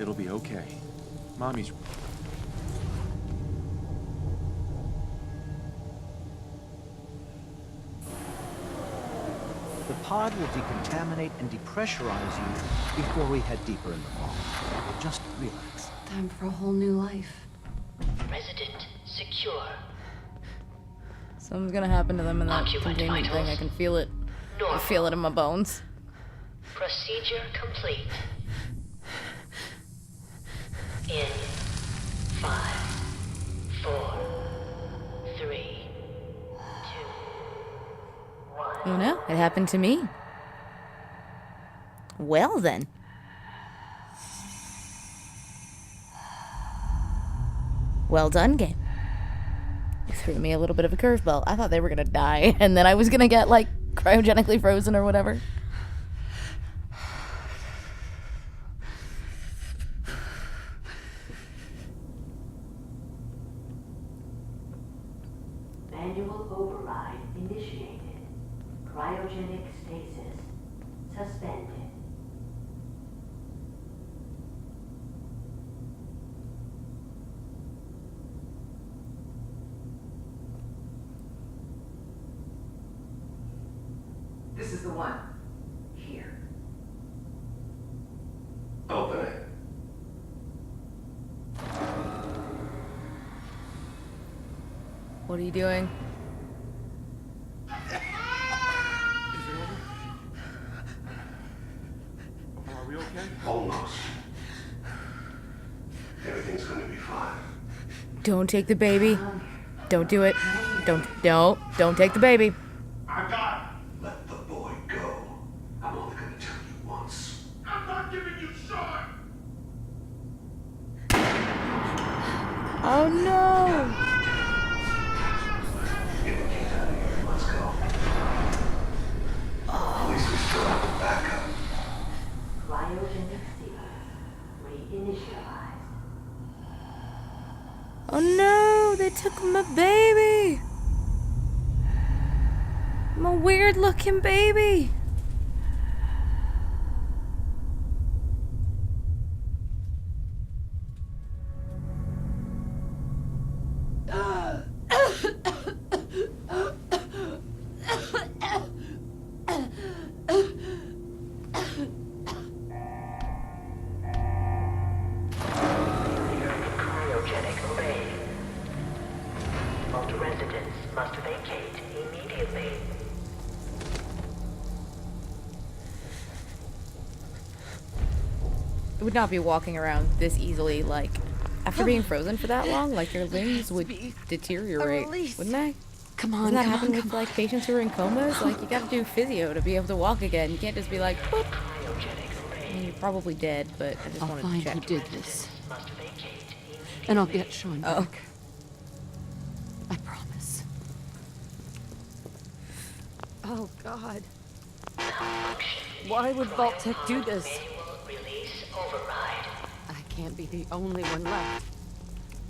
It'll be okay. Mommy's... The pod will decontaminate and depressurize you before we head deeper in the vault. Just relax. Time for a whole new life. Resident secure. Something's gonna happen to them in that Occupant containment thing. I vitals. can feel it. I Normal. feel it in my bones. Procedure complete. In 5, 4, 3, 2, 1. You know, it happened to me. Well then. Well done, game. You threw me a little bit of a curveball. I thought they were gonna die, and then I was gonna get, like, cryogenically frozen or whatever. Manual override initiated. Cryogenic stasis suspended. This is the one. Here. Open it. What are you doing? Is it over? Are we okay? Almost. Everything's gonna be fine. Don't take the baby. Don't do it. Don't take the baby. I got it. Let the boy go. I'm only gonna tell you once. I'm not giving you shot. Oh no! Get the kids out of here. Let's go. At least we still have the backup. Cryogenic sequence reinitialized. Oh no! They took my baby! My weird looking baby! Cryogenic bay. Vault residents must vacate immediately. It would not be walking around this easily, like, after being frozen for that long, like, your limbs would deteriorate, wouldn't they? Come on, Doesn't that come happen on, with, come like, patients who are in comas? Like, you gotta do physio to be able to walk again. You can't just be like, boop. I mean, you're probably dead, but I just I'll wanted find to check. who did this. And I'll get Sean Oh. back. I promise. Oh, God. Why would Vault-Tec do this? Manual release override. I can't be the only one left.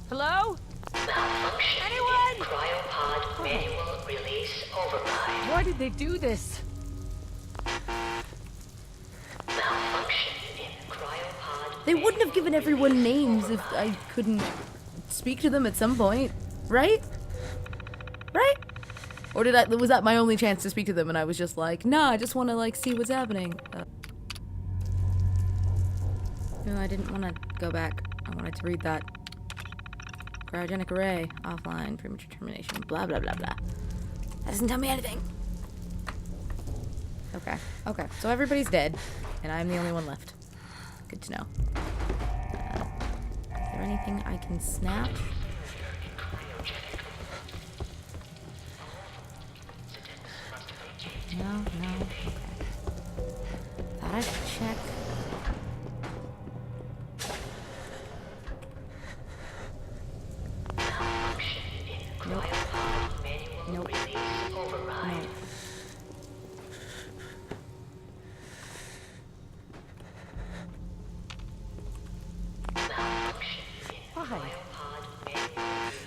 Hello? Malfunction Anyone? in cryopod manual release override. Why did they do this? Malfunction in cryopod. They wouldn't have given everyone names if I couldn't speak to them at some point, right? Right? Or was that my only chance to speak to them and I was just like, nah, I just want to, like, see what's happening. No, I didn't want to go back. I wanted to read that. Cryogenic array, offline, premature termination, blah, blah, blah, blah. That doesn't tell me anything. Okay, okay. So everybody's dead, and I'm the only one left. Good to know. Is there anything I can snap? No, no, okay. Thought I should check. Malfunction in cryopod manual release override. Malfunction in Why? cryopod manual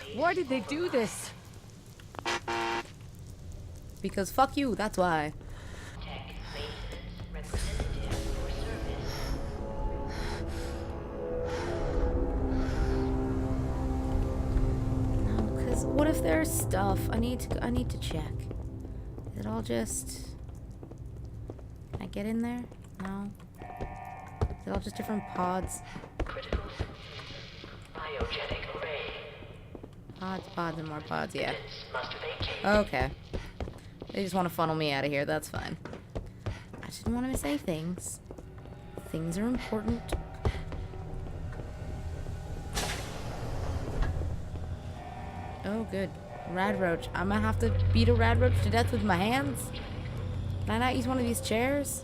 release. Why did they do this? Because fuck you, that's why. Tech maintenance representative for service. what if there's stuff? I need to check. Is it all just... Can I get in there? No. Is it all just different pods? Critical. Biogenic array. Pods, and more pods, yeah. Must vacate. Okay. They just want to funnel me out of here, that's fine. I just didn't want to miss any things. Things are important. Oh, good. Rad roach. I'm gonna have to beat a rad roach to death with my hands? Can I not use one of these chairs?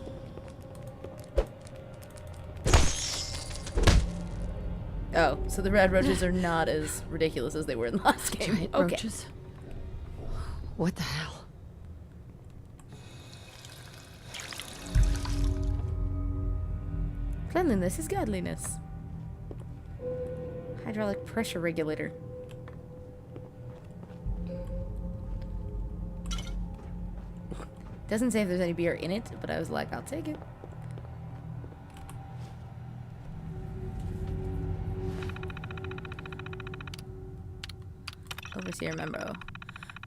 Oh, so the rad roaches are not as ridiculous as they were in the last game. Giant Okay. roaches. What the hell? Cleanliness is godliness. Hydraulic pressure regulator. Doesn't say if there's any beer in it, but I was like, I'll take it. Overseer memo.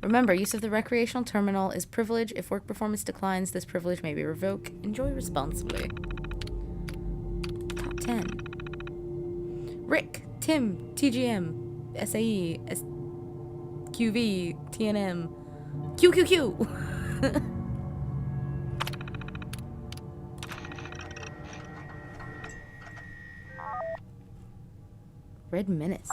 Remember, use of the recreational terminal is privilege. If work performance declines, this privilege may be revoked. Enjoy responsibly. Top 10. Rick, Tim, TGM, SAE, QV, TNM, QQQ. Red Menace.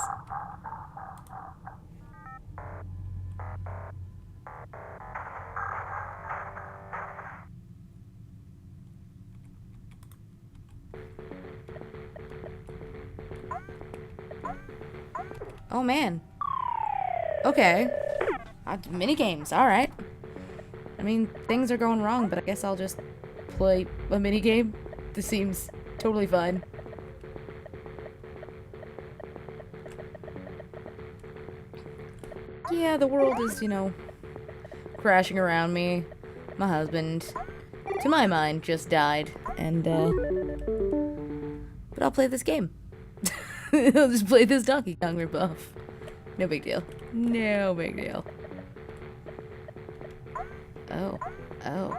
Oh man. Okay. Mini games, alright. I mean, things are going wrong, but I guess I'll just play a mini game. This seems totally fine. Yeah, the world is, you know, crashing around me. My husband, to my mind, just died. And, but I'll play this game. I'll just play this Donkey Kong ripoff. No big deal. No big deal. Oh. Oh.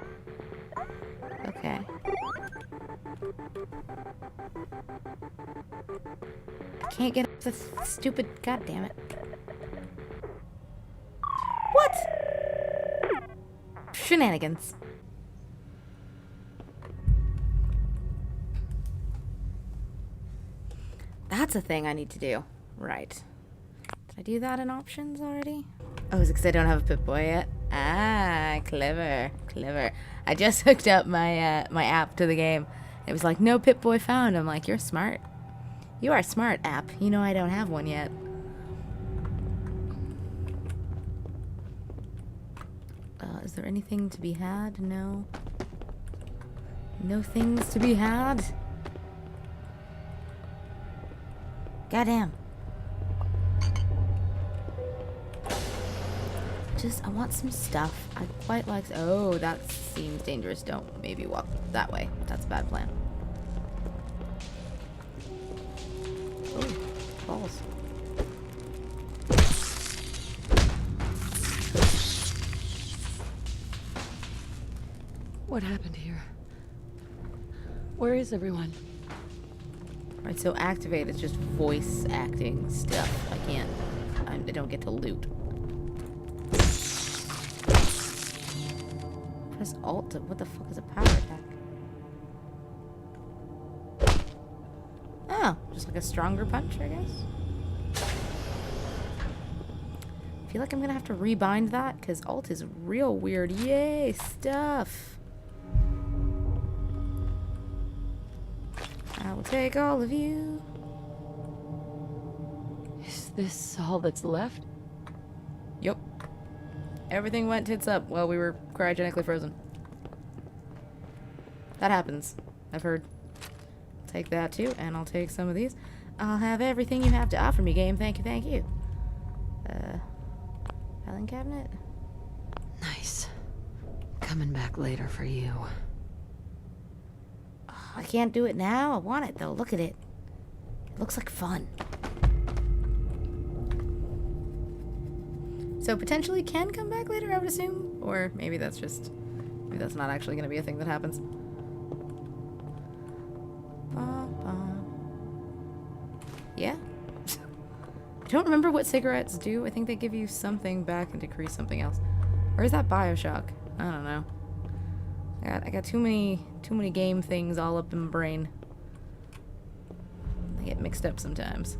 Okay. I can't get up the stupid... God damn it. What? Shenanigans. That's a thing I need to do. Right. Did I do that in options already? Oh, is it because I don't have a Pip-Boy yet? Ah, clever. Clever. I just hooked up my my app to the game. It was like, no Pip-Boy found. I'm like, you're smart. You are smart, app. You know I don't have one yet. Is there anything to be had? No. No things to be had? Goddamn. I want some stuff. I quite like... Oh, that seems dangerous. Don't maybe walk that way. That's a bad plan. Oh, balls. What happened here? Where is everyone? Right, so activate is just voice acting stuff. I don't get to loot. Press Alt. What the fuck is a power attack? Oh, just like a stronger punch, I guess. I feel like I'm gonna have to rebind that because Alt is real weird. Yay, stuff. I will take all of you. Is this all that's left? Yep. Everything went tits up while we were cryogenically frozen. That happens. I've heard. Take that too, and I'll take some of these. I'll have everything you have to offer me, game. Thank you, thank you. Filing cabinet? Nice. Coming back later for you. Oh, I can't do it now. I want it though. Look at it. It looks like fun. So potentially can come back later, I would assume? Or maybe that's just... maybe that's not actually going to be a thing that happens. Yeah. I don't remember what cigarettes do. I think they give you something back and decrease something else. Or is that Bioshock? I don't know. I got too many game things all up in my brain. They get mixed up sometimes.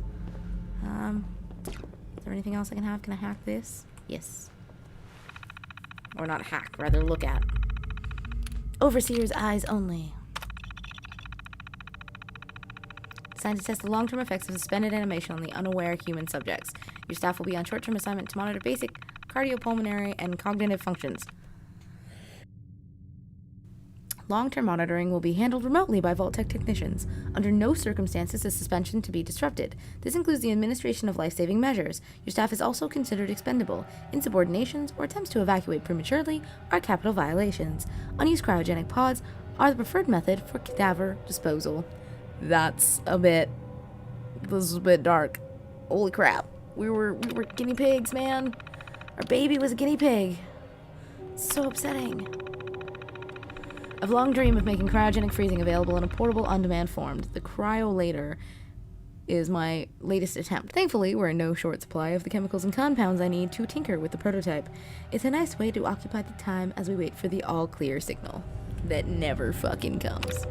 Is there anything else I can have? Can I hack this? Yes. Or not hack, rather look at. Overseer's eyes only. Designed to test the long-term effects of suspended animation on the unaware human subjects. Your staff will be on short-term assignment to monitor basic cardiopulmonary and cognitive functions. Long-term monitoring will be handled remotely by Vault-Tec technicians. Under no circumstances is suspension to be disrupted. This includes the administration of life-saving measures. Your staff is also considered expendable. Insubordinations or attempts to evacuate prematurely are capital violations. Unused cryogenic pods are the preferred method for cadaver disposal. This is a bit dark. Holy crap. We were guinea pigs, man. Our baby was a guinea pig. It's so upsetting. I've long dreamed of making cryogenic freezing available in a portable on-demand form. The Cryolator is my latest attempt. Thankfully, we're in no short supply of the chemicals and compounds I need to tinker with the prototype. It's a nice way to occupy the time as we wait for the all-clear signal. That never fucking comes.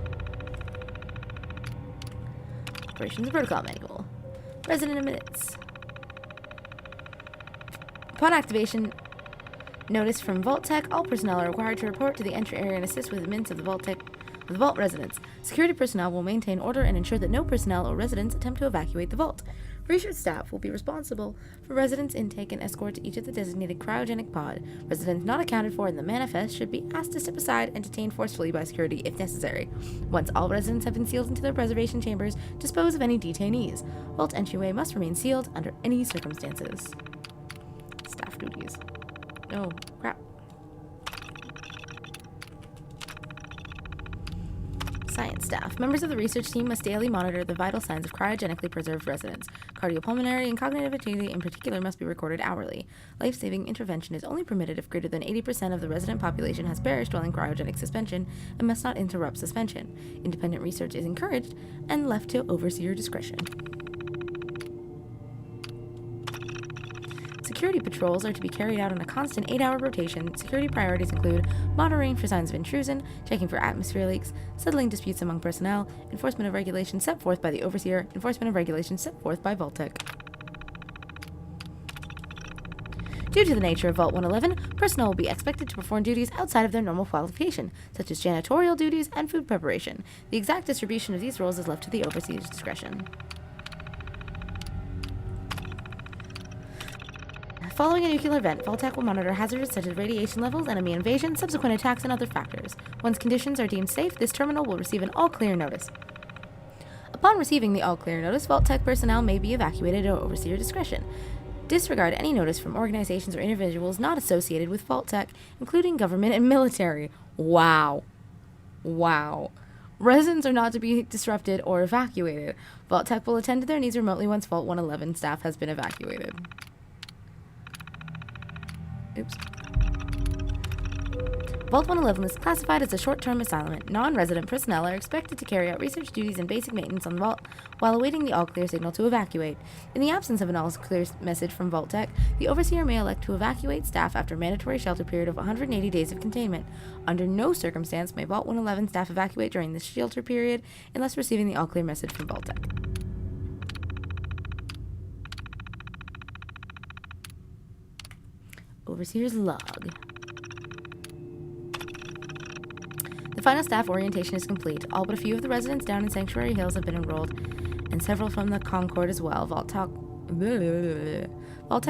Operations Protocol Manual. Resident minutes. Upon activation... notice from Vault-Tec, all personnel are required to report to the entry area and assist with admins of the Vault residents. Security personnel will maintain order and ensure that no personnel or residents attempt to evacuate the Vault. Research staff will be responsible for residents' intake and escort to each of the designated cryogenic pod. Residents not accounted for in the manifest should be asked to step aside and detained forcefully by security if necessary. Once all residents have been sealed into their preservation chambers, dispose of any detainees. Vault entryway must remain sealed under any circumstances. Staff duties. Oh, crap. Science staff. Members of the research team must daily monitor the vital signs of cryogenically preserved residents. Cardiopulmonary and cognitive activity in particular must be recorded hourly. Life-saving intervention is only permitted if greater than 80% of the resident population has perished while in cryogenic suspension and must not interrupt suspension. Independent research is encouraged and left to overseer discretion. Security patrols are to be carried out on a constant 8-hour rotation. Security priorities include monitoring for signs of intrusion, checking for atmosphere leaks, settling disputes among personnel, enforcement of regulations set forth by the Overseer, enforcement of regulations set forth by Vault-Tec. Due to the nature of Vault 111, personnel will be expected to perform duties outside of their normal qualification, such as janitorial duties and food preparation. The exact distribution of these roles is left to the Overseer's discretion. Following a nuclear event, Vault-Tec will monitor hazards such as radiation levels, enemy invasion, subsequent attacks, and other factors. Once conditions are deemed safe, this terminal will receive an all-clear notice. Upon receiving the all-clear notice, Vault-Tec personnel may be evacuated at Overseer discretion. Disregard any notice from organizations or individuals not associated with Vault-Tec, including government and military. Wow. Wow. Residents are not to be disrupted or evacuated. Vault-Tec will attend to their needs remotely once Vault 111 staff has been evacuated. Oops. Vault 111 is classified as a short-term assignment. Non-resident personnel are expected to carry out research duties and basic maintenance on the Vault while awaiting the all-clear signal to evacuate. In the absence of an all-clear message from Vault-Tec, the Overseer may elect to evacuate staff after a mandatory shelter period of 180 days of containment. Under no circumstance may Vault 111 staff evacuate during this shelter period unless receiving the all-clear message from Vault-Tec. Overseer's log. The final staff orientation is complete. All but a few of the residents down in Sanctuary Hills have been enrolled, and several from the Concord as well. Vault-Tec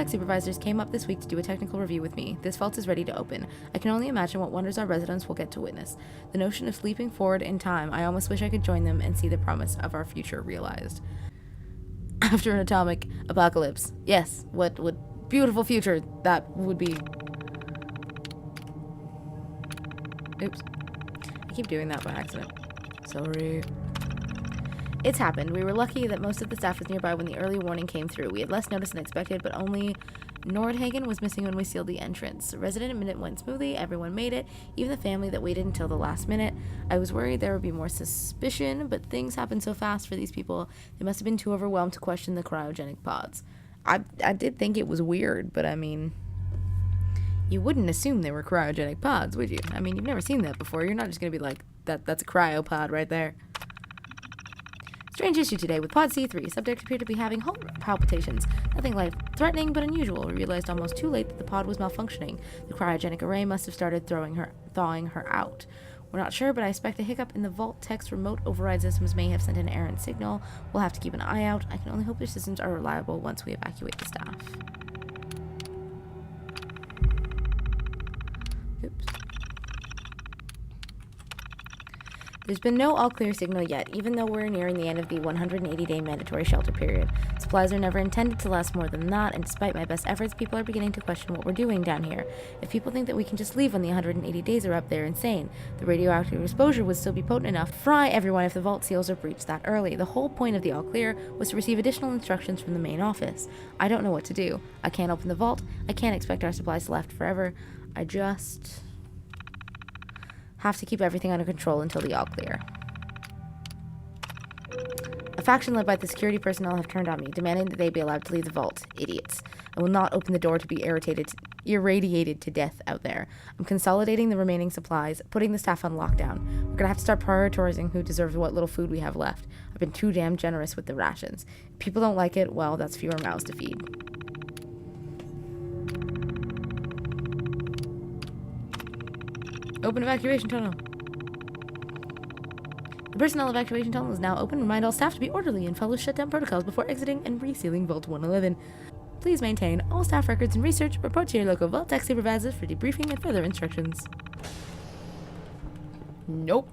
supervisors came up this week to do a technical review with me. This vault is ready to open. I can only imagine what wonders our residents will get to witness. The notion of sleeping forward in time, I almost wish I could join them and see the promise of our future realized. After an atomic apocalypse. Yes, what beautiful future that would be. Oops. I keep doing that by accident. Sorry. It's happened. We were lucky that most of the staff was nearby when the early warning came through. We had less notice than expected, but only Nordhagen was missing when we sealed the entrance. The resident minute went smoothly, everyone made it, even the family that waited until the last minute. I was worried there would be more suspicion, but things happened so fast for these people, they must have been too overwhelmed to question the cryogenic pods. I did think it was weird, but I mean, you wouldn't assume they were cryogenic pods, would you? I mean, you've never seen that before. You're not just going to be like, that's a cryopod right there. Strange issue today with Pod C3. Subject appeared to be having heart palpitations. Nothing life-threatening, but unusual. We realized almost too late that the pod was malfunctioning. The cryogenic array must have started thawing her out. We're not sure, but I expect a hiccup in the Vault Tech's remote override systems may have sent an errant signal. We'll have to keep an eye out. I can only hope their systems are reliable once we evacuate the staff. Oops. There's been no all-clear signal yet, even though we're nearing the end of the 180-day mandatory shelter period. Supplies are never intended to last more than that, and despite my best efforts, people are beginning to question what we're doing down here. If people think that we can just leave when the 180 days are up, they're insane. The radioactive exposure would still be potent enough to fry everyone if the vault seals are breached that early. The whole point of the all-clear was to receive additional instructions from the main office. I don't know what to do. I can't open the vault. I can't expect our supplies to last forever. I just have to keep everything under control until the all-clear. A faction led by the security personnel have turned on me, demanding that they be allowed to leave the vault. Idiots. I will not open the door to be irradiated to death out there. I'm consolidating the remaining supplies, putting the staff on lockdown. We're gonna have to start prioritizing who deserves what little food we have left. I've been too damn generous with the rations. If people don't like it, well, that's fewer mouths to feed. Open evacuation tunnel. The personnel evacuation tunnel is now open. Remind all staff to be orderly and follow shutdown protocols before exiting and resealing Vault 111. Please maintain all staff records and research. Report to your local Vault Tech supervisors for debriefing and further instructions. Nope.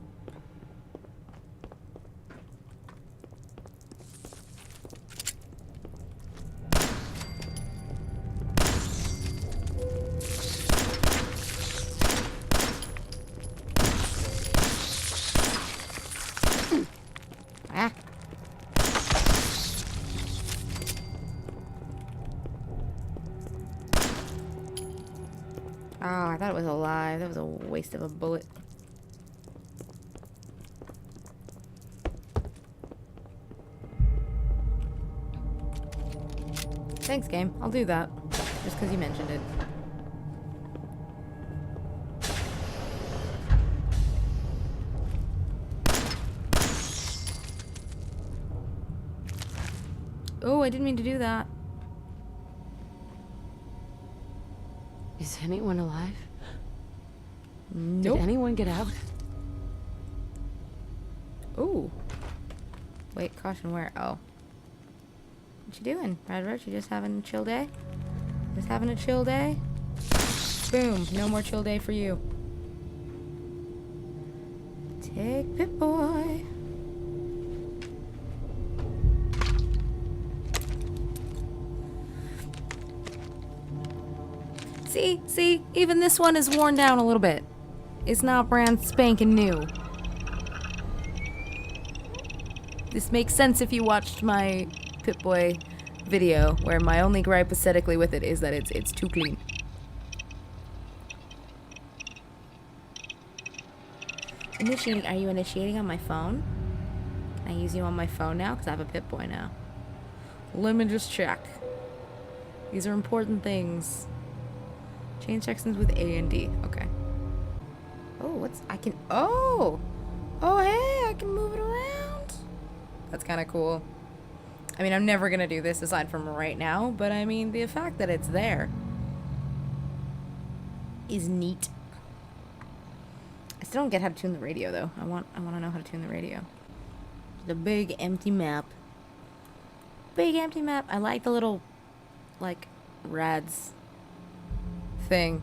Oh, I thought it was a lie. That was a waste of a bullet. Thanks, game. I'll do that. Just because you mentioned it. Oh, I didn't mean to do that. Is anyone alive? Nope. Did anyone get out? Ooh. Wait, caution where? Oh. What you doing, Redbird? You just having a chill day? Just having a chill day? Boom. No more chill day for you. Take Pip-Boy. See, even this one is worn down a little bit. It's not brand spanking new. This makes sense if you watched my Pip-Boy video, where my only gripe aesthetically with it is that it's too clean. Initiating, are you initiating on my phone? Can I use you on my phone now? Because I have a Pip-Boy now. Let me just check. These are important things. Change sections with A and D. Okay. Oh, oh, hey, I can move it around. That's kind of cool. I mean, I'm never going to do this aside from right now, but I mean, the fact that it's there is neat. I still don't get how to tune the radio, though. I want to know how to tune the radio. The big empty map. Big empty map. I like the little, like, rads thing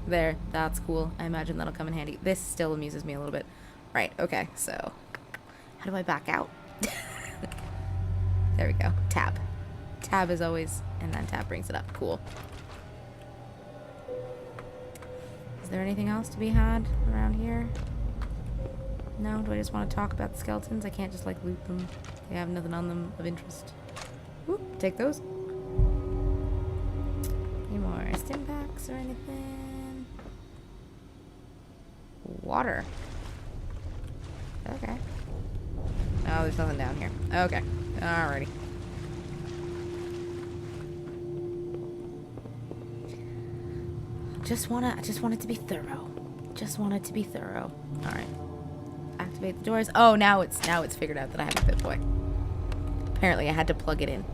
there. That's cool. I imagine that'll come in handy. This still amuses me a little bit. Right, okay, so how do I back out? There we go. Tab. Tab is always, and then tab brings it up. Cool. Is there anything else to be had around here? No? Do I just want to talk about the skeletons? I can't just like loot them. They have nothing on them of interest. Whoop, take those. Game Stimpaks or anything? Water. Okay. Oh, there's nothing down here. Okay. Alrighty. Just want it to be thorough. Just want it to be thorough. Alright. Activate the doors. Oh, now it's figured out that I have a Pip-Boy. Apparently I had to plug it in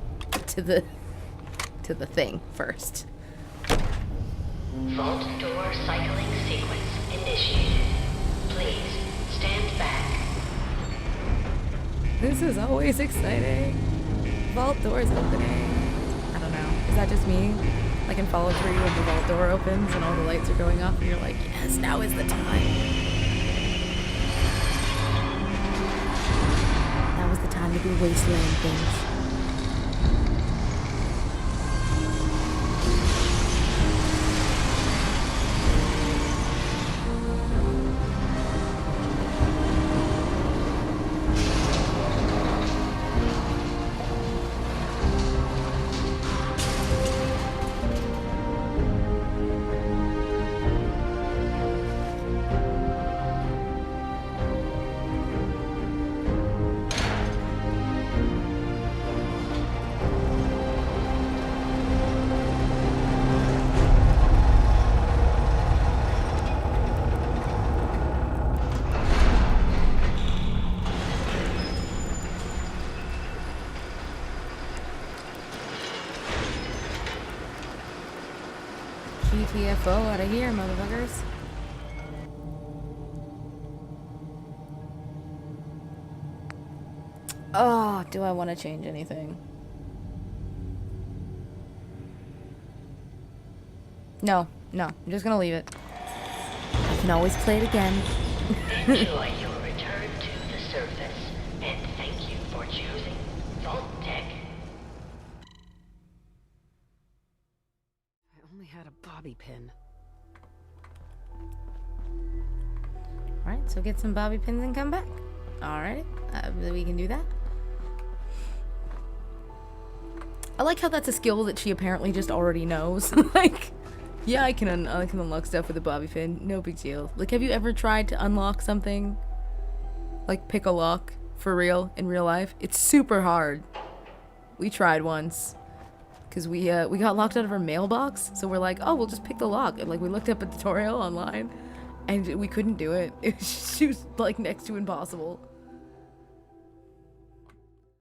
to the thing first. Vault door cycling sequence initiated. Please stand back. This is always exciting. Vault doors opening. I don't know. Is that just me? Like in Fallout 3 when the vault door opens and all the lights are going off and you're like, yes, now is the time. Now is the time to be wasteland things. GTFO out of here, motherfuckers. Oh, do I want to change anything? No, I'm just gonna leave it. I can always play it again. Enjoy your return to the surface, and thank you for choosing Vault Tech. I only had a bobby pin. Alright, so get some bobby pins and come back. Alright, we can do that. I like how that's a skill that she apparently just already knows. Like, yeah, I can unlock stuff with a bobby pin. No big deal. Like, have you ever tried to unlock something? Like, pick a lock for real in real life? It's super hard. We tried once. Because we got locked out of our mailbox. So we're like, oh, we'll just pick the lock. And, like, we looked up a tutorial online. And we couldn't do it. It was like next to impossible.